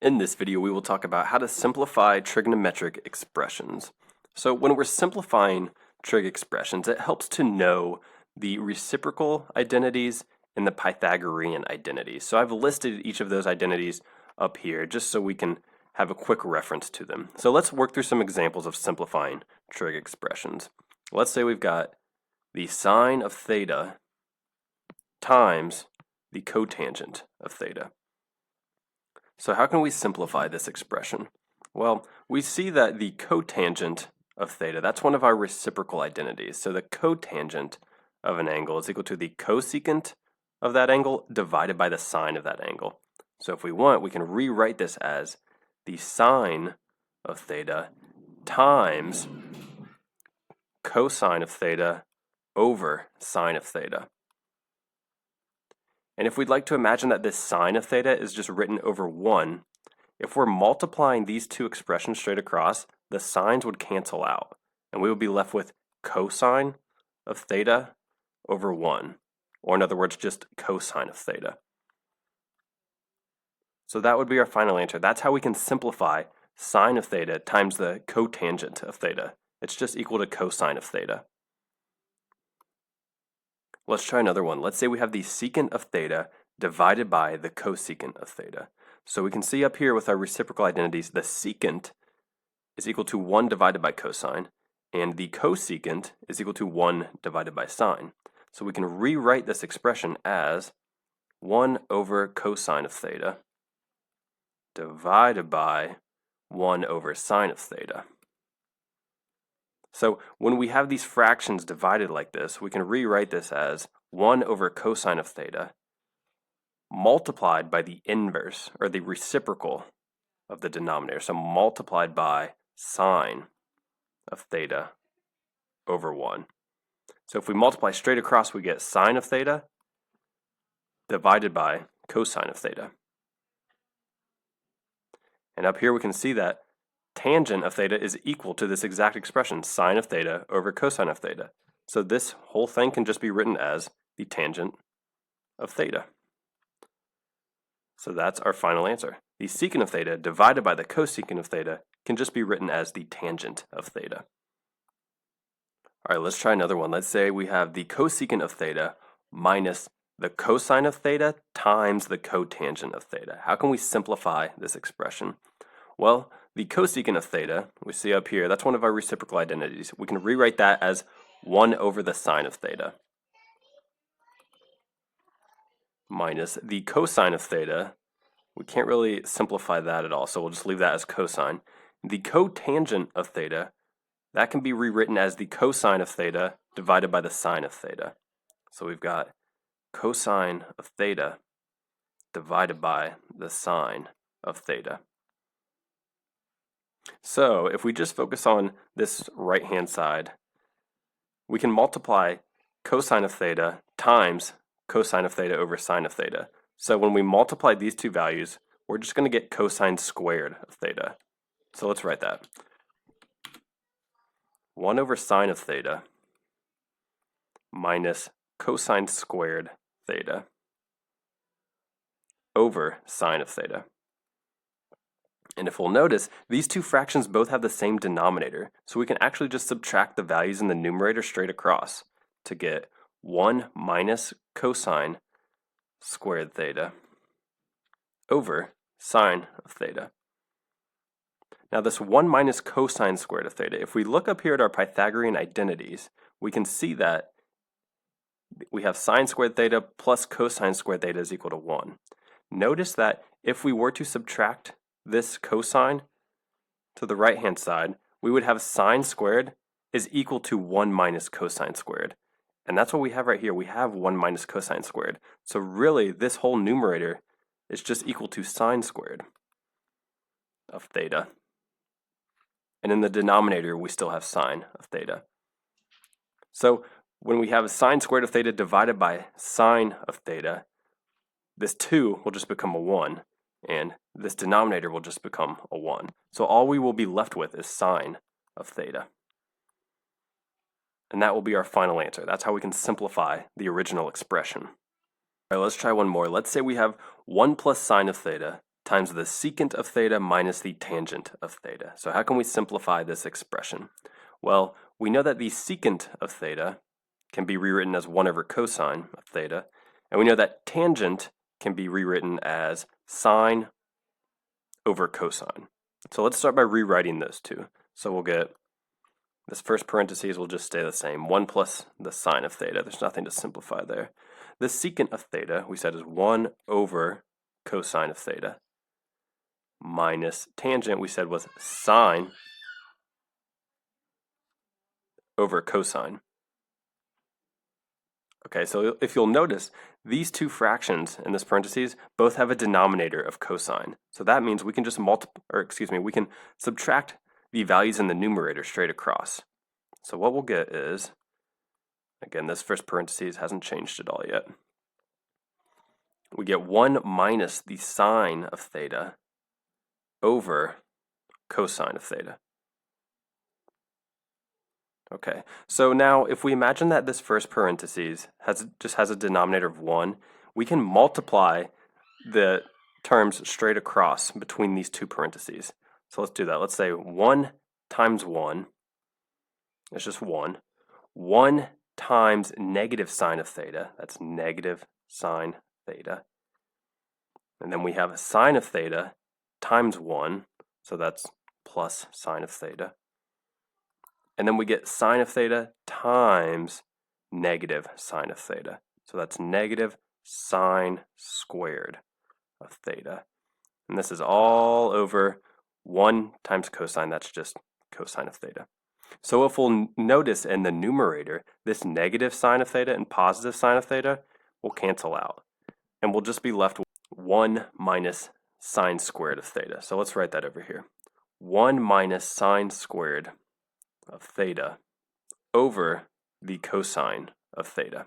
In this video, we will talk about how to simplify trigonometric expressions. So when we're simplifying trig expressions, it helps to know the reciprocal identities and the Pythagorean identities. So I've listed each of those identities up here just so we can have a quick reference to them. So let's work through some examples of simplifying trig expressions. Let's say we've got the sine of theta times the cotangent of theta. So how can we simplify this expression? Well, we see that the cotangent of theta, that's one of our reciprocal identities. So the cotangent of an angle is equal to the cosecant of that angle divided by the sine of that angle. So if we want, we can rewrite this as the sine of theta times cosine of theta over sine of theta. And if we'd like to imagine that this sine of theta is just written over 1, if we're multiplying these two expressions straight across, the sines would cancel out, and we would be left with cosine of theta over 1, or in other words, just cosine of theta. So that would be our final answer. That's how we can simplify sine of theta times the cotangent of theta. It's just equal to cosine of theta. Let's try another one. Let's say we have the secant of theta divided by the cosecant of theta. So we can see up here with our reciprocal identities, the secant is equal to 1 divided by cosine, and the cosecant is equal to 1 divided by sine. So we can rewrite this expression as 1 over cosine of theta divided by 1 over sine of theta. So when we have these fractions divided like this, we can rewrite this as 1 over cosine of theta multiplied by the inverse, or the reciprocal of the denominator. So multiplied by sine of theta over 1. So if we multiply straight across, we get sine of theta divided by cosine of theta. And up here we can see that tangent of theta is equal to this exact expression, sine of theta over cosine of theta. So this whole thing can just be written as the tangent of theta. So that's our final answer. The secant of theta divided by the cosecant of theta can just be written as the tangent of theta. All right, let's try another one. Let's say we have the cosecant of theta minus the cosine of theta times the cotangent of theta. How can we simplify this expression? Well, the cosecant of theta, we see up here, that's one of our reciprocal identities. We can rewrite that as 1 over the sine of theta minus the cosine of theta. We can't really simplify that at all, so we'll just leave that as cosine. The cotangent of theta, that can be rewritten as the cosine of theta divided by the sine of theta. So we've got cosine of theta divided by the sine of theta. So if we just focus on this right-hand side, we can multiply cosine of theta times cosine of theta over sine of theta. So when we multiply these two values, we're just going to get cosine squared of theta. So let's write that. 1 over sine of theta minus cosine squared theta over sine of theta. And if we'll notice, these two fractions both have the same denominator, so we can actually just subtract the values in the numerator straight across to get 1 minus cosine squared theta over sine of theta. Now this 1 minus cosine squared of theta, if we look up here at our Pythagorean identities, we can see that we have sine squared theta plus cosine squared theta is equal to 1. Notice that if we were to subtract this cosine to the right-hand side, we would have sine squared is equal to 1 minus cosine squared. And that's what we have right here. We have 1 minus cosine squared. So really, this whole numerator is just equal to sine squared of theta. And in the denominator, we still have sine of theta. So when we have sine squared of theta divided by sine of theta, this 2 will just become a 1. And this denominator will just become a 1. So all we will be left with is sine of theta. And that will be our final answer. That's how we can simplify the original expression. All right, let's try one more. Let's say we have 1 plus sine of theta times the secant of theta minus the tangent of theta. So how can we simplify this expression? Well, we know that the secant of theta can be rewritten as 1 over cosine of theta, and we know that tangent can be rewritten as sine over cosine. So let's start by rewriting those two. So we'll get this first parentheses will just stay the same, 1 plus the sine of theta. There's nothing to simplify there. The secant of theta, we said, is 1 over cosine of theta minus tangent, we said, was sine over cosine. Okay, so if you'll notice, these two fractions in this parentheses both have a denominator of cosine. So that means we can just we can subtract the values in the numerator straight across. So what we'll get is, again, this first parentheses hasn't changed at all yet. We get 1 minus the sine of theta over cosine of theta. Okay, so now if we imagine that this first parentheses just has a denominator of 1, we can multiply the terms straight across between these two parentheses. So let's do that. Let's say 1 times 1, it's just 1. 1 times negative sine of theta, that's negative sine theta. And then we have a sine of theta times 1, so that's plus sine of theta. And then we get sine of theta times negative sine of theta. So that's negative sine squared of theta. And this is all over 1 times cosine, that's just cosine of theta. So if we'll notice in the numerator, this negative sine of theta and positive sine of theta will cancel out. And we'll just be left with 1 minus sine squared of theta. So let's write that over here. 1 minus sine squared of theta over the cosine of theta.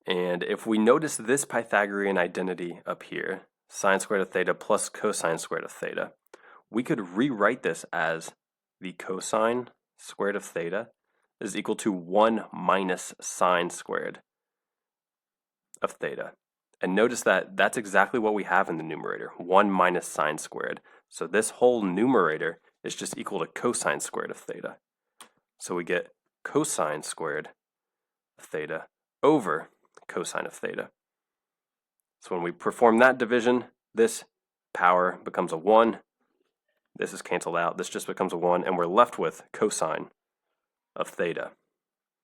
And if we notice this Pythagorean identity up here, sine squared of theta plus cosine squared of theta, we could rewrite this as the cosine squared of theta is equal to 1 minus sine squared of theta. And notice that that's exactly what we have in the numerator, 1 minus sine squared. So this whole numerator is just equal to cosine squared of theta. So we get cosine squared of theta over cosine of theta. So when we perform that division, this power becomes a 1. This is canceled out. This just becomes a 1, and we're left with cosine of theta.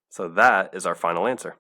So that is our final answer.